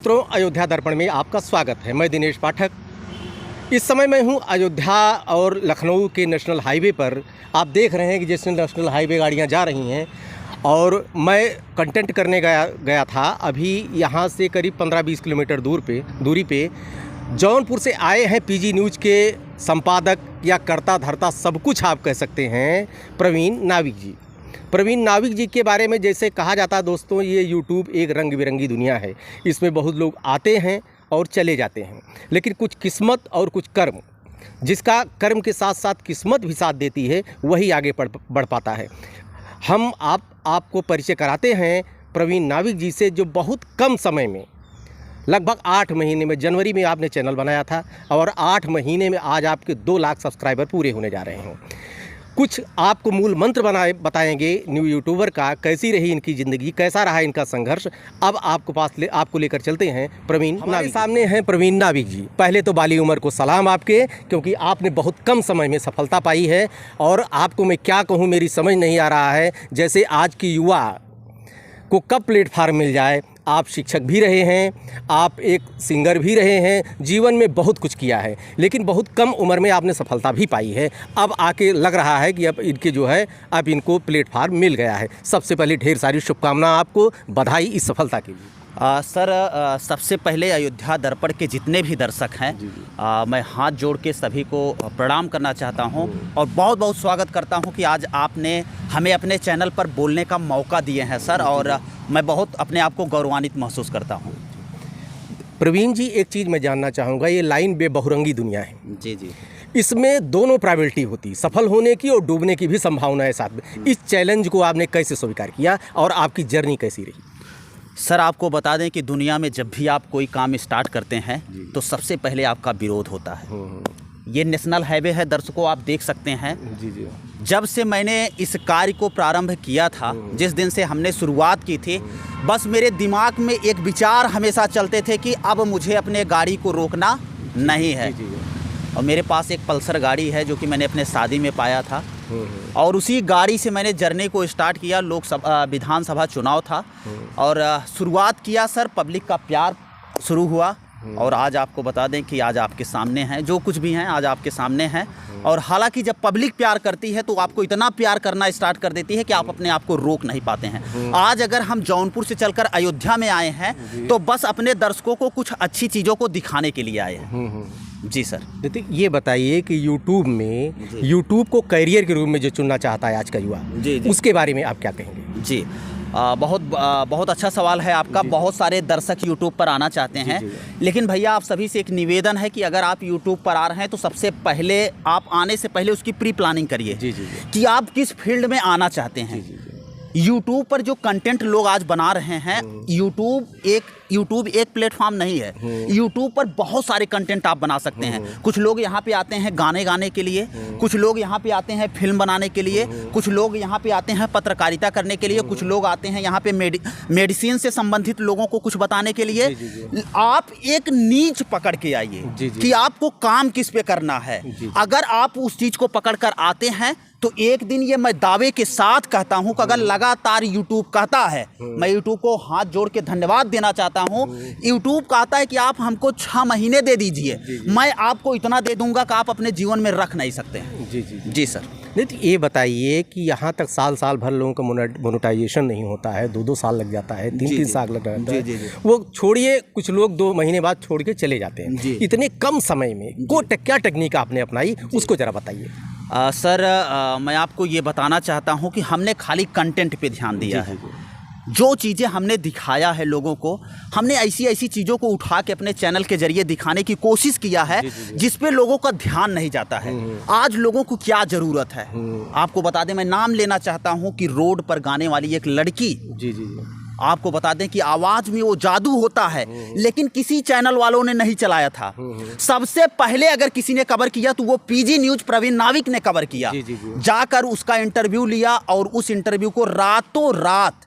मित्रों, अयोध्या दर्पण में आपका स्वागत है। मैं दिनेश पाठक। इस समय मैं हूं अयोध्या और लखनऊ के नेशनल हाईवे पर। आप देख रहे हैं कि जैसे नेशनल हाईवे गाड़ियां जा रही हैं और मैं कंटेंट करने गया था। अभी यहां से करीब 15-20 किलोमीटर दूरी पे जौनपुर से आए हैं पीजी न्यूज़ के संपादक या कर्ता धर्ता सब कुछ आप कह सकते हैं, प्रवीण नाविक जी। प्रवीण नाविक जी के बारे में जैसे कहा जाता है दोस्तों, ये यूट्यूब एक रंग बिरंगी दुनिया है। इसमें बहुत लोग आते हैं और चले जाते हैं, लेकिन कुछ किस्मत और कुछ कर्म, जिसका कर्म के साथ साथ किस्मत भी साथ देती है, वही आगे बढ़ पाता है। हम आपको परिचय कराते हैं प्रवीण नाविक जी से, जो बहुत कम समय में, लगभग 8 महीने में, जनवरी में आपने चैनल बनाया था और 8 महीने में आज आपके 2 लाख सब्सक्राइबर पूरे होने जा रहे हैं। कुछ आपको मूल मंत्र बताएंगे न्यू यूट्यूबर का, कैसी रही इनकी ज़िंदगी, कैसा रहा इनका संघर्ष। अब आपको लेकर चलते हैं प्रवीण नाविक। सामने हैं प्रवीण नाविक जी। पहले तो बाली उम्र को सलाम आपके, क्योंकि आपने बहुत कम समय में सफलता पाई है। और आपको मैं क्या कहूँ, मेरी समझ नहीं आ रहा है। जैसे आज की युवा को कब प्लेटफार्म मिल जाए। आप शिक्षक भी रहे हैं, आप एक सिंगर भी रहे हैं, जीवन में बहुत कुछ किया है, लेकिन बहुत कम उम्र में आपने सफलता भी पाई है। अब आके लग रहा है कि अब इनके जो है, अब इनको प्लेटफार्म मिल गया है। सबसे पहले ढेर सारी शुभकामनाएं आपको, बधाई इस सफलता के लिए। सर, सबसे पहले अयोध्या दर्पण के जितने भी दर्शक हैं, मैं हाथ जोड़ के सभी को प्रणाम करना चाहता हूं और बहुत बहुत स्वागत करता हूं कि आज आपने हमें अपने चैनल पर बोलने का मौका दिए हैं सर। और मैं बहुत अपने आप को गौरवान्वित महसूस करता हूं। प्रवीण जी, एक चीज़ मैं जानना चाहूँगा, ये लाइन बहुरंगी दुनिया है। जी जी। इसमें दोनों प्रायोरिटी होती, सफल होने की और डूबने की भी संभावना है साथ में। इस चैलेंज को आपने कैसे स्वीकार किया और आपकी जर्नी कैसी रही? सर, आपको बता दें कि दुनिया में जब भी आप कोई काम स्टार्ट करते हैं तो सबसे पहले आपका विरोध होता है। ये नेशनल हाईवे है, दर्शकों आप देख सकते हैं। जी जी। जब से मैंने इस कार्य को प्रारंभ किया था, जिस दिन से हमने शुरुआत की थी, बस मेरे दिमाग में एक विचार हमेशा चलते थे कि अब मुझे अपने गाड़ी को रोकना नहीं है। और मेरे पास एक पल्सर गाड़ी है जो कि मैंने अपने शादी में पाया था, और उसी गाड़ी से मैंने जर्नी को स्टार्ट किया। विधानसभा चुनाव था और शुरुआत किया सर, पब्लिक का प्यार शुरू हुआ और आज आपको बता दें कि आज आपके सामने हैं, जो कुछ भी हैं आज आपके सामने हैं। और हालांकि जब पब्लिक प्यार करती है तो आपको इतना प्यार करना स्टार्ट कर देती है कि आप अपने आप को रोक नहीं पाते हैं। आज अगर हम जौनपुर से चलकर अयोध्या में आए हैं तो बस अपने दर्शकों को कुछ अच्छी चीज़ों को दिखाने के लिए आए हैं। जी सर। देखिए, ये बताइए कि यूट्यूब को करियर के रूप में जो चुनना चाहता है आज का युवा, जी, उसके बारे में आप क्या कहेंगे? जी, बहुत अच्छा सवाल है आपका। बहुत सारे दर्शक यूट्यूब पर आना चाहते हैं, लेकिन भैया आप सभी से एक निवेदन है कि अगर आप यूट्यूब पर आ रहे हैं तो सबसे पहले आप आने से पहले उसकी प्री प्लानिंग करिए कि आप किस फील्ड में आना चाहते हैं। यूट्यूब पर जो कंटेंट लोग आज बना रहे हैं, यूट्यूब एक प्लेटफॉर्म नहीं है। यूट्यूब पर बहुत सारे कंटेंट आप बना सकते हैं। कुछ लोग यहाँ पे आते हैं गाने गाने के लिए, कुछ लोग यहाँ पे आते हैं फिल्म बनाने के लिए, कुछ लोग यहाँ पे आते हैं पत्रकारिता करने के लिए, कुछ लोग आते हैं यहाँ पे मेडिसिन से संबंधित लोगों को कुछ बताने के लिए। आप एक नीच पकड़ के आइए कि आपको काम किस पे करना है। अगर आप उस चीज़ को पकड़ कर आते हैं तो एक दिन, ये मैं दावे के साथ कहता हूं कि अगर लगातार यूट्यूब कहता है, मैं यूट्यूब को हाथ जोड़ के धन्यवाद देना चाहता हूं। यूट्यूब कहता है कि आप हमको 6 महीने दे दीजिए, मैं आपको इतना दे दूंगा कि आप अपने जीवन में रख नहीं सकते हैं। जी सर। नहीं तो ये बताइए कि यहाँ तक साल भर लोगों का मोनेटाइजेशन नहीं होता है, 2-2 साल लग जाता है, 3-3 साल लग जाता है। वो छोड़िए, कुछ लोग 2 महीने बाद छोड़ के चले जाते हैं। इतने कम समय में क्या टेक्निक आपने अपनाई, उसको जरा बताइए। सर, मैं आपको ये बताना चाहता हूँ कि हमने खाली कंटेंट पे ध्यान दिया है। जो चीज़ें हमने दिखाया है लोगों को, हमने ऐसी चीज़ों को उठा के अपने चैनल के जरिए दिखाने की कोशिश किया है जिस पे लोगों का ध्यान नहीं जाता है। आज लोगों को क्या ज़रूरत है आपको बता दें, मैं नाम लेना चाहता हूँ कि रोड पर गाने वाली एक लड़की, आपको बता दें कि आवाज़ में वो जादू होता है, लेकिन किसी चैनल वालों ने नहीं चलाया था। सबसे पहले अगर किसी ने कवर किया तो वो पीजी न्यूज़ प्रवीण नाविक ने कवर किया। जाकर उसका इंटरव्यू लिया और उस इंटरव्यू को रातों रात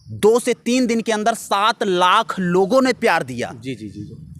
2 से 3 दिन के अंदर 7 लाख लोगों ने प्यार दिया।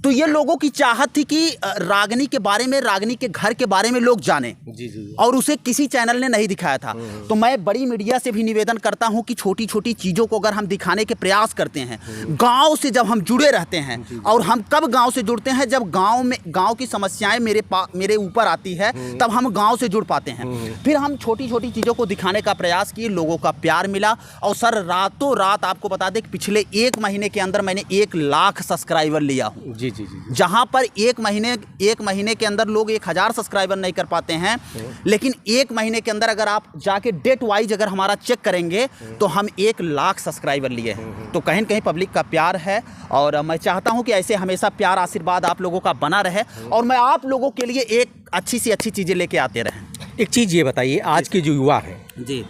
तो ये लोगों की चाहत थी कि रागिनी के बारे में, रागिनी के घर के बारे में लोग जाने, जी। और उसे किसी चैनल ने नहीं दिखाया था। तो मैं बड़ी मीडिया से भी निवेदन करता हूं कि छोटी छोटी चीज़ों को अगर हम दिखाने के प्रयास करते हैं, गांव से जब हम जुड़े रहते हैं, और हम कब गांव से जुड़ते हैं, जब गांव की समस्याएं मेरे ऊपर आती है, तब हम गांव से जुड़ पाते हैं। फिर हम छोटी छोटी चीज़ों को दिखाने का प्रयास किए, लोगों का प्यार मिला, और सर रातों रात आपको बता दें कि पिछले 1 महीने के अंदर मैंने 1 लाख सब्सक्राइबर लिया हूँ। जी। जहाँ पर एक महीने के अंदर लोग 1000 सब्सक्राइबर नहीं कर पाते हैं, लेकिन 1 महीने के अंदर अगर आप जाके डेट वाइज अगर हमारा चेक करेंगे तो हम 1 लाख सब्सक्राइबर लिए हैं। तो कहीं न कहीं पब्लिक का प्यार है, और मैं चाहता हूं कि ऐसे हमेशा प्यार आशीर्वाद आप लोगों का बना रहे, और मैं आप लोगों के लिए एक अच्छी सी अच्छी चीज़ें लेके आते रहें। एक चीज़ ये बताइए, आज के जो युवा हैं जी,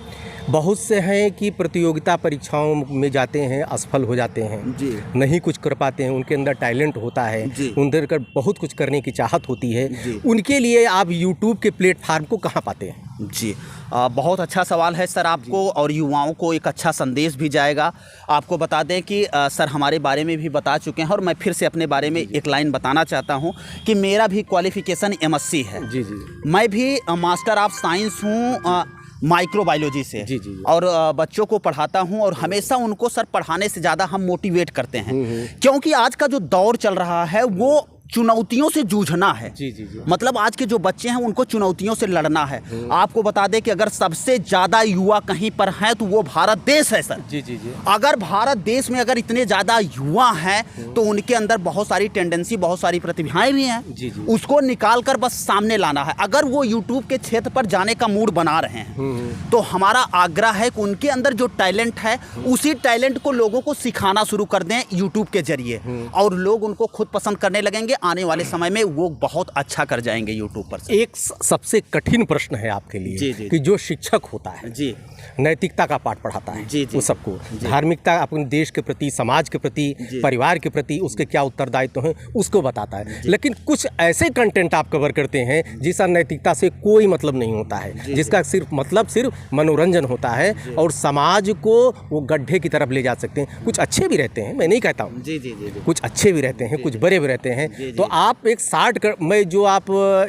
बहुत से हैं कि प्रतियोगिता परीक्षाओं में जाते हैं, असफल हो जाते हैं जी, नहीं कुछ कर पाते हैं, उनके अंदर टैलेंट होता है, जी, उनके कर बहुत कुछ करने की चाहत होती है, जी, उनके लिए आप यूट्यूब के प्लेटफार्म को कहाँ पाते हैं? जी। बहुत अच्छा सवाल है सर, आपको और युवाओं को एक अच्छा संदेश भी जाएगा। आपको बता दें कि सर हमारे बारे में भी बता चुके हैं, और मैं फिर से अपने बारे में एक लाइन बताना चाहता हूं कि मेरा भी क्वालिफिकेशन MSc है। जी। मैं भी मास्टर ऑफ साइंस हूँ माइक्रोबायोलॉजी से। जी। और बच्चों को पढ़ाता हूँ, और हमेशा उनको सर पढ़ाने से ज़्यादा हम मोटिवेट करते हैं, क्योंकि आज का जो दौर चल रहा है वो चुनौतियों से जूझना है। जी। मतलब आज के जो बच्चे हैं उनको चुनौतियों से लड़ना है। आपको बता दें कि अगर सबसे ज़्यादा युवा कहीं पर हैं तो वो भारत देश है सर। जी। अगर भारत देश में अगर इतने ज़्यादा युवा हैं तो उनके अंदर बहुत सारी टेंडेंसी, बहुत सारी प्रतिभाएं भी हैं। जी। उसको निकाल कर बस सामने लाना है। अगर वो यूट्यूब के क्षेत्र पर जाने का मूड बना रहे हैं तो हमारा आग्रह है कि उनके अंदर जो टैलेंट है उसी टैलेंट को लोगों को सिखाना शुरू कर दें यूट्यूब के जरिए, और लोग उनको खुद पसंद करने लगेंगे। आने वाले समय में वो बहुत अच्छा कर जाएंगे यूट्यूब पर। एक सबसे कठिन प्रश्न है आपके लिए, जी। कि जो शिक्षक होता है, जी, नैतिकता का पाठ पढ़ाता है, जी। वो सबको धार्मिकता, अपने देश के प्रति, समाज के प्रति, परिवार के प्रति उसके क्या उत्तरदायित्व हैं उसको बताता है। लेकिन कुछ ऐसे कंटेंट आप कवर करते हैं जिसका नैतिकता से कोई मतलब नहीं होता है, जिसका सिर्फ मनोरंजन होता है, और समाज को वो गड्ढे की तरफ ले जा सकते हैं। कुछ अच्छे भी रहते हैं, मैं नहीं कहता हूँ, जी, कुछ अच्छे भी रहते हैं, कुछ बड़े भी रहते हैं। तो आप एक में जो आप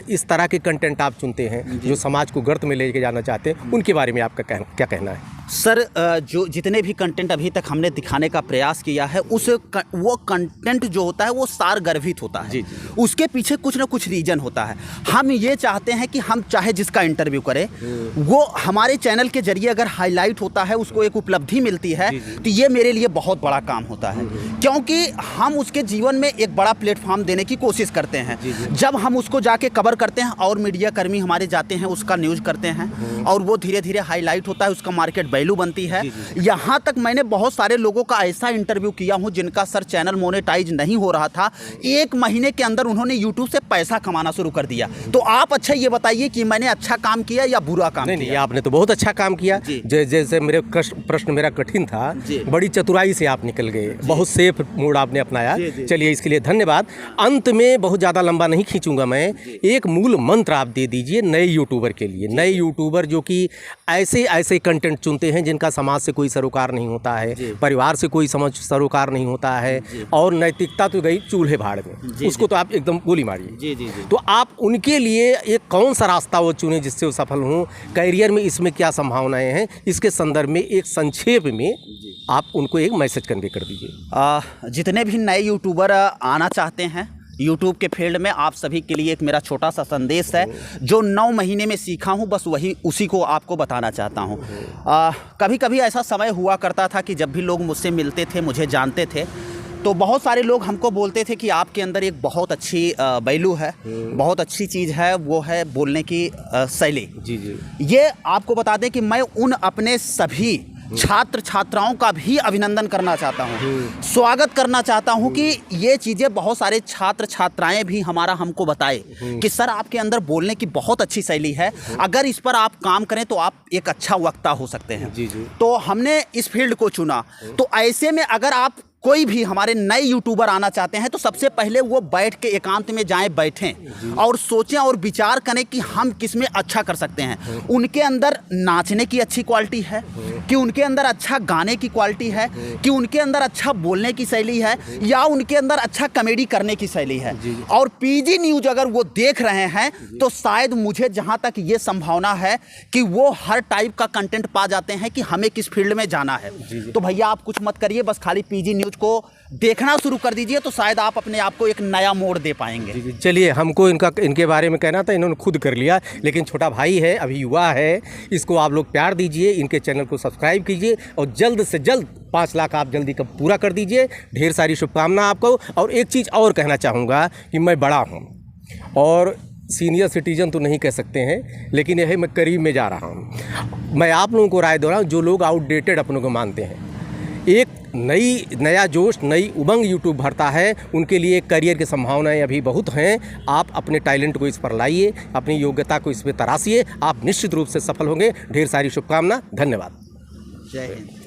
इस तरह के कंटेंट आप चुनते हैं जो समाज को गर्त में लेके जाना चाहते हैं, उनके बारे में आपका क्या कहना है? सर जो जितने भी कंटेंट अभी तक हमने दिखाने का प्रयास किया है वो कंटेंट जो होता है वो सार गर्भित होता है। जी। उसके पीछे कुछ ना कुछ रीजन होता है। हम ये चाहते हैं कि हम चाहे जिसका इंटरव्यू करें वो हमारे चैनल के जरिए अगर हाईलाइट होता है, उसको एक उपलब्धि मिलती है, तो ये मेरे लिए बहुत बड़ा काम होता है, क्योंकि हम उसके जीवन में एक बड़ा प्लेटफॉर्म देने की कोशिश करते हैं। जब हम उसको जाके कवर करते हैं और मीडिया कर्मी हमारे जाते हैं, उसका न्यूज़ करते हैं, और वो धीरे धीरे हाईलाइट होता है, उसका मार्केट वैल्यू बनती है। यहाँ तक मैंने बहुत सारे लोगों का ऐसा इंटरव्यू किया हूँ जिनका सर चैनल मोनेटाइज नहीं हो रहा था, 1 महीने के अंदर उन्होंने यूट्यूब से पैसा कमाना शुरू कर दिया। तो आप अच्छा ये बताइए कि मैंने अच्छा काम किया या बुरा काम किया? नहीं, आपने तो बहुत अच्छा काम किया। जैसे मेरे प्रश्न मेरा कठिन था, बड़ी चतुराई से आप निकल गए, बहुत सेफ मोड आपने अपनाया। चलिए, इसके लिए धन्यवाद। अंत में बहुत ज़्यादा लंबा नहीं खींचूंगा मैं, एक मूल मंत्र आप दे दीजिए नए यूट्यूबर के लिए, नए यूट्यूबर जो कि ऐसे कंटेंट चुनते हैं जिनका समाज से कोई सरोकार नहीं होता है, परिवार से कोई सरोकार नहीं होता है, और नैतिकता तो गई चूल्हे भाड़ में, उसको तो आप एकदम गोली मारिए। तो आप उनके लिए एक कौन सा रास्ता वो चुने जिससे वो सफल हों, करियर में इसमें क्या संभावनाएं हैं, इसके संदर्भ में एक संक्षेप में आप उनको एक मैसेज कन्वे कर दीजिए। जितने भी नए यूट्यूबर आना चाहते हैं यूट्यूब के फील्ड में, आप सभी के लिए एक मेरा छोटा सा संदेश है। जो 9 महीने में सीखा हूँ बस उसी को आपको बताना चाहता हूँ। कभी कभी ऐसा समय हुआ करता था कि जब भी लोग मुझसे मिलते थे, मुझे जानते थे, तो बहुत सारे लोग हमको बोलते थे कि आपके अंदर एक बहुत अच्छी वैल्यू है, बहुत अच्छी चीज़ है, वो है बोलने की शैली। ये आपको बता दें कि मैं उन अपने सभी छात्र छात्राओं का भी अभिनंदन करना चाहता हूँ, स्वागत करना चाहता हूँ कि ये चीज़ें बहुत सारे छात्र छात्राएं भी हमको बताए कि सर आपके अंदर बोलने की बहुत अच्छी शैली है, अगर इस पर आप काम करें तो आप एक अच्छा वक्ता हो सकते हैं। तो हमने इस फील्ड को चुना। तो ऐसे में अगर आप कोई भी हमारे नए यूट्यूबर आना चाहते हैं तो सबसे पहले वो बैठ के एकांत में जाएं, बैठें और सोचें और विचार करें कि हम किस में अच्छा कर सकते हैं। उनके अंदर नाचने की अच्छी क्वालिटी है कि उनके अंदर अच्छा गाने की क्वालिटी है कि उनके अंदर अच्छा बोलने की शैली है या उनके अंदर अच्छा कॉमेडी करने की शैली है। और पीजी न्यूज़ अगर वो देख रहे हैं तो शायद मुझे जहाँ तक ये संभावना है कि वो हर टाइप का कंटेंट पा जाते हैं कि हमें किस फील्ड में जाना है। तो भैया आप कुछ मत करिए, बस खाली पीजी न्यूज़ को देखना शुरू कर दीजिए तो शायद आप अपने आप को एक नया मोड़ दे पाएंगे। चलिए, हमको इनके बारे में कहना था, इन्होंने खुद कर लिया, लेकिन छोटा भाई है, अभी युवा है, इसको आप लोग प्यार दीजिए, इनके चैनल को सब्सक्राइब कीजिए और जल्द से जल्द 5 लाख आप जल्दी कब पूरा कर दीजिए। ढेर सारी शुभकामना आपको। और एक चीज़ और कहना चाहूँगा कि मैं बड़ा हूँ और सीनियर सिटीजन तो नहीं कह सकते हैं, लेकिन यही मैं करीब में जा रहा हूँ। मैं आप लोगों को राय दे रहा हूँ, जो लोग आउटडेटेड अपनों को मानते हैं, एक नया जोश, नई उमंग यूट्यूब भरता है, उनके लिए करियर की संभावनाएं अभी बहुत हैं। आप अपने टैलेंट को इस पर लाइए, अपनी योग्यता को इस पर तराशिए, आप निश्चित रूप से सफल होंगे। ढेर सारी शुभकामना, धन्यवाद। जय हिंद।